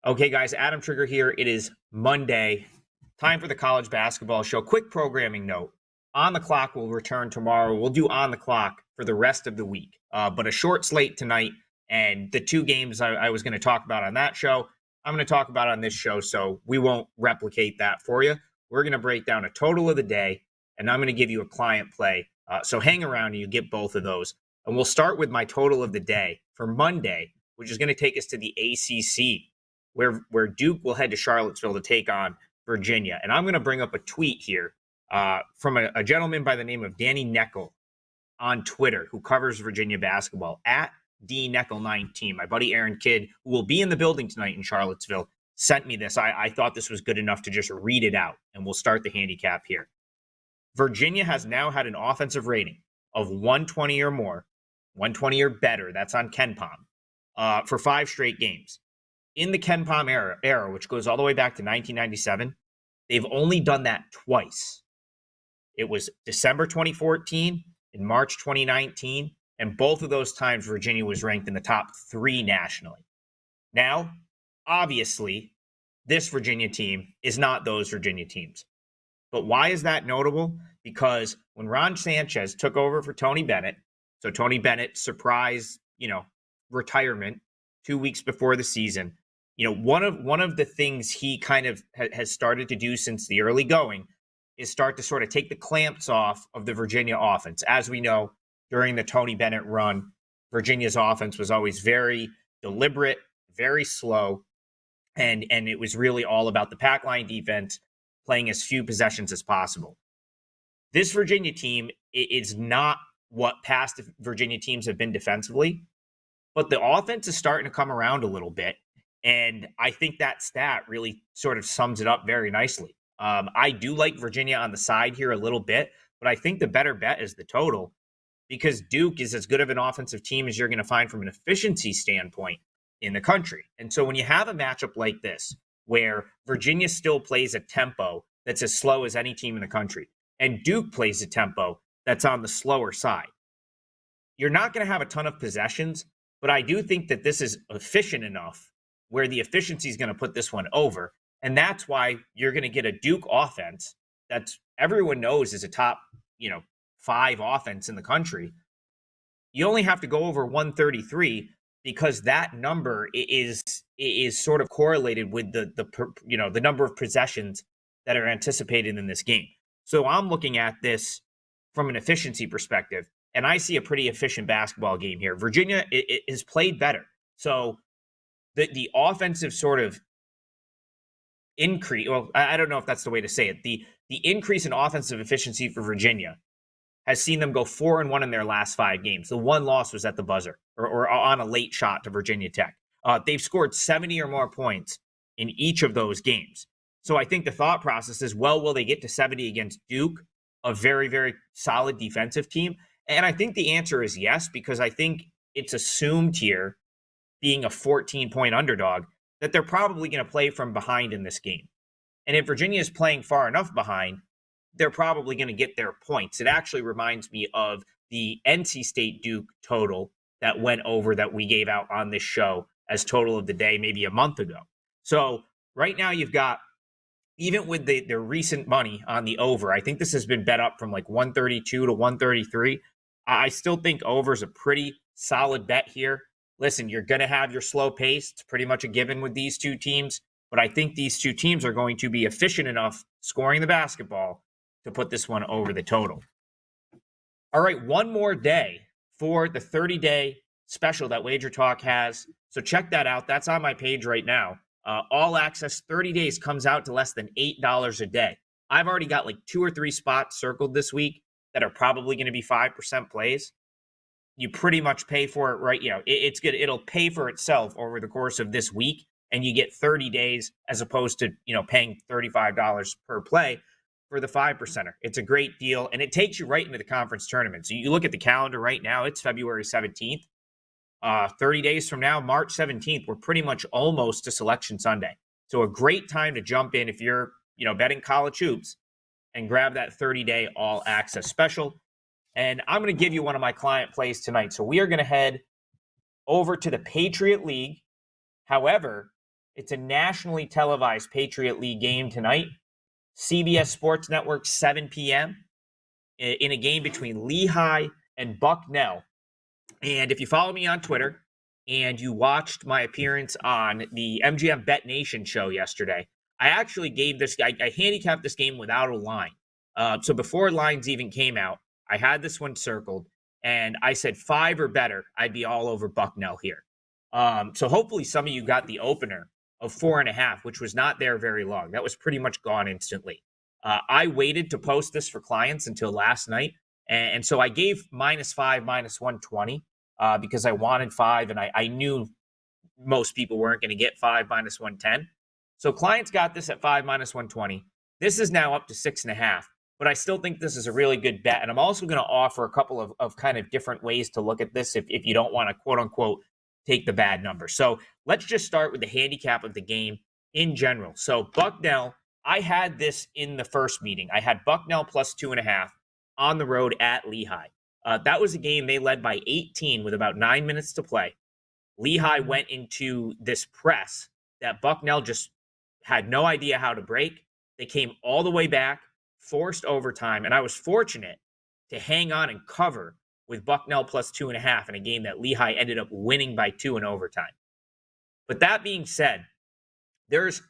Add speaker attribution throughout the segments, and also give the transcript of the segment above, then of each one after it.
Speaker 1: Okay, guys, Adam Trigger here. It is Monday. Time for the college basketball show. Quick programming note. On the Clock will return tomorrow. We'll do On the Clock for the rest of the week. But a short slate tonight, and the two games I was going to talk about on that show, I'm going to talk about on this show, so we won't replicate that for you. We're going to break down a total of the day, and I'm going to give you a client play. So hang around and you get both of those. And we'll start with my total of the day for Monday, which is going to take us to the ACC, where Duke will head to Charlottesville to take on Virginia. And I'm going to bring up a tweet here from a gentleman by the name of Danny Neckel on Twitter, who covers Virginia basketball, at DNeckel19. My buddy Aaron Kidd, who will be in the building tonight in Charlottesville, sent me this. I thought this was good enough to just read it out, and we'll start the handicap here. Virginia has now had an offensive rating of 120 or more, 120 or better, that's on KenPom, for 5 straight games. In the KenPom era, which goes all the way back to 1997, they've only done that twice. It was December 2014 and March 2019, and both of those times Virginia was ranked in the top 3 nationally. Now, obviously, this Virginia team is not those Virginia teams. But why is that notable? Because when Ron Sanchez took over for Tony Bennett, so Tony Bennett surprise, retirement 2 weeks before the season, one of the things he kind of has started to do since the early going is start to sort of take the clamps off of the Virginia offense. As we know, during the Tony Bennett run, Virginia's offense was always very deliberate, very slow, and it was really all about the pack line defense, playing as few possessions as possible. This Virginia team is not what past Virginia teams have been defensively, but the offense is starting to come around a little bit. And I think that stat really sort of sums it up very nicely. I do like Virginia on the side here a little bit, but I think the better bet is the total, because Duke is as good of an offensive team as you're going to find from an efficiency standpoint in the country. And so when you have a matchup like this, where Virginia still plays a tempo that's as slow as any team in the country, and Duke plays a tempo that's on the slower side, you're not going to have a ton of possessions, but I do think that this is efficient enough where the efficiency is going to put this one over. And that's why you're going to get a Duke offense that everyone knows is a top, 5 offense in the country. You only have to go over 133 because that number is sort of correlated with the number of possessions that are anticipated in this game. So I'm looking at this from an efficiency perspective, and I see a pretty efficient basketball game here. Virginia is played better. So the offensive sort of increase, well, I don't know if that's the way to say it. The increase in offensive efficiency for Virginia has seen them go 4-1 in their last 5 games. The one loss was at the buzzer or on a late shot to Virginia Tech. They've scored 70 or more points in each of those games. So I think the thought process is, well, will they get to 70 against Duke, a very, very solid defensive team? And I think the answer is yes, because I think it's assumed here, being a 14-point underdog, that they're probably going to play from behind in this game. And if Virginia is playing far enough behind, they're probably going to get their points. It actually reminds me of the NC State Duke total that went over that we gave out on this show as total of the day maybe a month ago. So right now you've got, even with the recent money on the over, I think this has been bet up from like 132 to 133. I still think over is a pretty solid bet here. Listen, you're going to have your slow pace. It's pretty much a given with these two teams. But I think these two teams are going to be efficient enough scoring the basketball to put this one over the total. All right, one more day for the 30-day special that WagerTalk has. So check that out. That's on my page right now. All access 30 days comes out to less than $8 a day. I've already got like 2 or 3 spots circled this week that are probably going to be 5% plays. You pretty much pay for it, right? It's good. It'll pay for itself over the course of this week, and you get 30 days as opposed to, paying $35 per play for the 5%er. It's a great deal, and it takes you right into the conference tournament. So you look at the calendar right now, it's February 17th. 30 days from now, March 17th, we're pretty much almost to Selection Sunday. So a great time to jump in if you're, betting college hoops, and grab that 30-day all access special. And I'm going to give you one of my client plays tonight. So we are going to head over to the Patriot League. However, It's a nationally televised Patriot League game tonight. CBS Sports Network, 7 p.m. in a game between Lehigh and Bucknell. And if you follow me on Twitter and you watched my appearance on the MGM Bet Nation show yesterday, I actually gave this, I handicapped this game without a line. So before lines even came out, I had this one circled and I said 5 or better, I'd be all over Bucknell here. So hopefully some of you got the opener of 4.5, which was not there very long. That was pretty much gone instantly. I waited to post this for clients until last night. And so I gave -5, -120 because I wanted 5 and I knew most people weren't going to get 5 -110. So clients got this at 5 -120. This is now up to 6.5, but I still think this is a really good bet. And I'm also going to offer a couple of kind of different ways to look at this if you don't want to quote unquote take the bad number. So let's just start with the handicap of the game in general. So Bucknell, I had this in the first meeting. I had Bucknell plus 2.5 on the road at Lehigh. That was a game they led by 18 with about 9 minutes to play. Lehigh went into this press that Bucknell just had no idea how to break. They came all the way back, forced overtime, and I was fortunate to hang on and cover with Bucknell plus 2.5 in a game that Lehigh ended up winning by 2 in overtime. But that being said, there's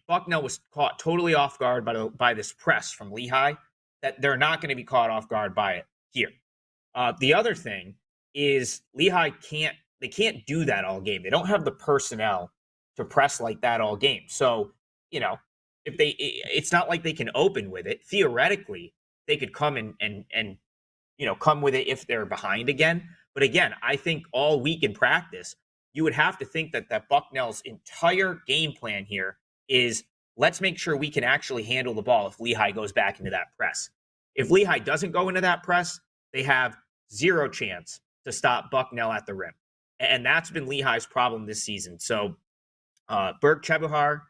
Speaker 1: Bucknell was caught totally off guard by this press from Lehigh that they're not going to be caught off guard by it here. The other thing is Lehigh can't do that all game. They don't have the personnel to press like that all game. So, it's not like they can open with it. Theoretically, they could come and come with it if they're behind again. But again, I think all week in practice, you would have to think that Bucknell's entire game plan here is let's make sure we can actually handle the ball if Lehigh goes back into that press. If Lehigh doesn't go into that press, they have zero chance to stop Bucknell at the rim. And that's been Lehigh's problem this season. So Berg Chebuhar,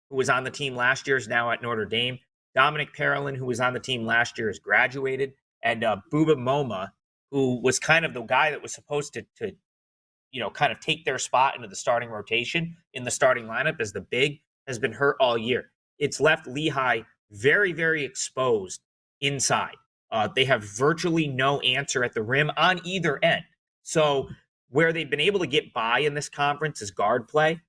Speaker 1: who was on the team last year, is now at Notre Dame. Dominic Parolin, who was on the team last year, has graduated. And Buba Moma, who was kind of the guy that was supposed to kind of take their spot into the starting rotation in the starting lineup as the big, has been hurt all year. It's left Lehigh very, very exposed inside. They have virtually no answer at the rim on either end. So where they've been able to get by in this conference is guard play.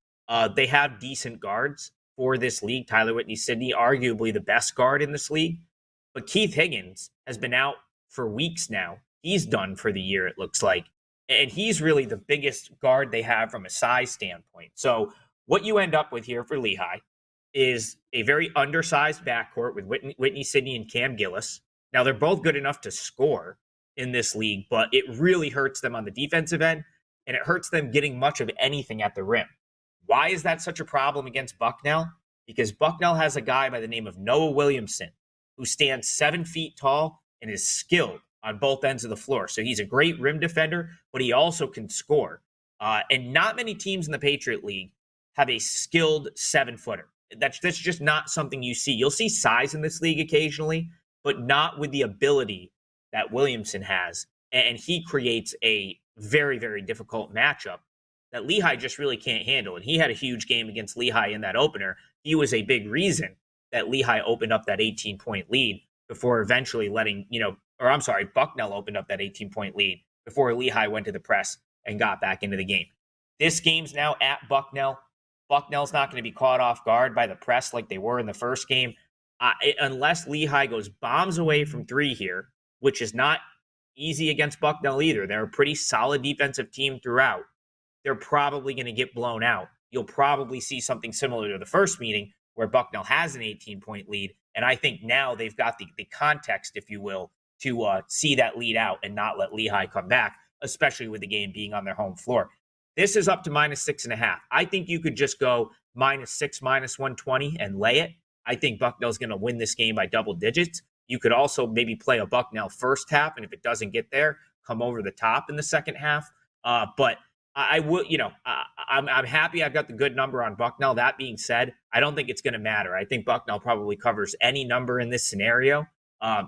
Speaker 1: They have decent guards for this league. Tyler Whitney-Sidney, arguably the best guard in this league. But Keith Higgins has been out for weeks now. He's done for the year, it looks like. And he's really the biggest guard they have from a size standpoint. So what you end up with here for Lehigh is a very undersized backcourt with Whitney-Sidney and Cam Gillis. Now, they're both good enough to score in this league, but it really hurts them on the defensive end, and it hurts them getting much of anything at the rim. Why is that such a problem against Bucknell? Because Bucknell has a guy by the name of Noah Williamson, who stands 7 feet tall and is skilled on both ends of the floor. So he's a great rim defender, but he also can score. And not many teams in the Patriot League have a skilled 7-footer. That's just not something you see. You'll see size in this league occasionally, but not with the ability that Williamson has. And he creates a very, very difficult matchup that Lehigh just really can't handle. And he had a huge game against Lehigh in that opener. He was a big reason that Lehigh opened up that 18-point lead before eventually Bucknell opened up that 18-point lead before Lehigh went to the press and got back into the game. This game's now at Bucknell. Bucknell's not going to be caught off guard by the press like they were in the first game. Unless Lehigh goes bombs away from 3 here, which is not easy against Bucknell either. They're a pretty solid defensive team throughout. They're probably going to get blown out. You'll probably see something similar to the first meeting where Bucknell has an 18-point lead. And I think now they've got the context, if you will, to see that lead out and not let Lehigh come back, especially with the game being on their home floor. This is up to -6.5. I think you could just go -6, -120 and lay it. I think Bucknell's going to win this game by double digits. You could also maybe play a Bucknell first half, and if it doesn't get there, come over the top in the second half. But I would, I'm happy I've got the good number on Bucknell. That being said, I don't think it's going to matter. I think Bucknell probably covers any number in this scenario.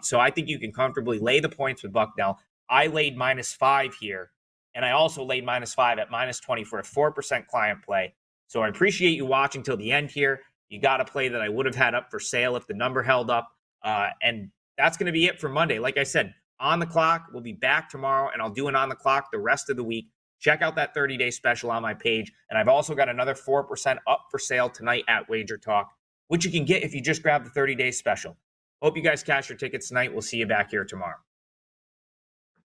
Speaker 1: So I think you can comfortably lay the points with Bucknell. I laid -5 here, and I also laid -5 at -20 for a 4% client play. So I appreciate you watching till the end here. You got a play that I would have had up for sale if the number held up. And that's going to be it for Monday. Like I said, on the clock, we'll be back tomorrow, and I'll do an on the clock the rest of the week. Check out that 30-day special on my page. And I've also got another 4% up for sale tonight at WagerTalk, which you can get if you just grab the 30-day special. Hope you guys cash your tickets tonight. We'll see you back here tomorrow.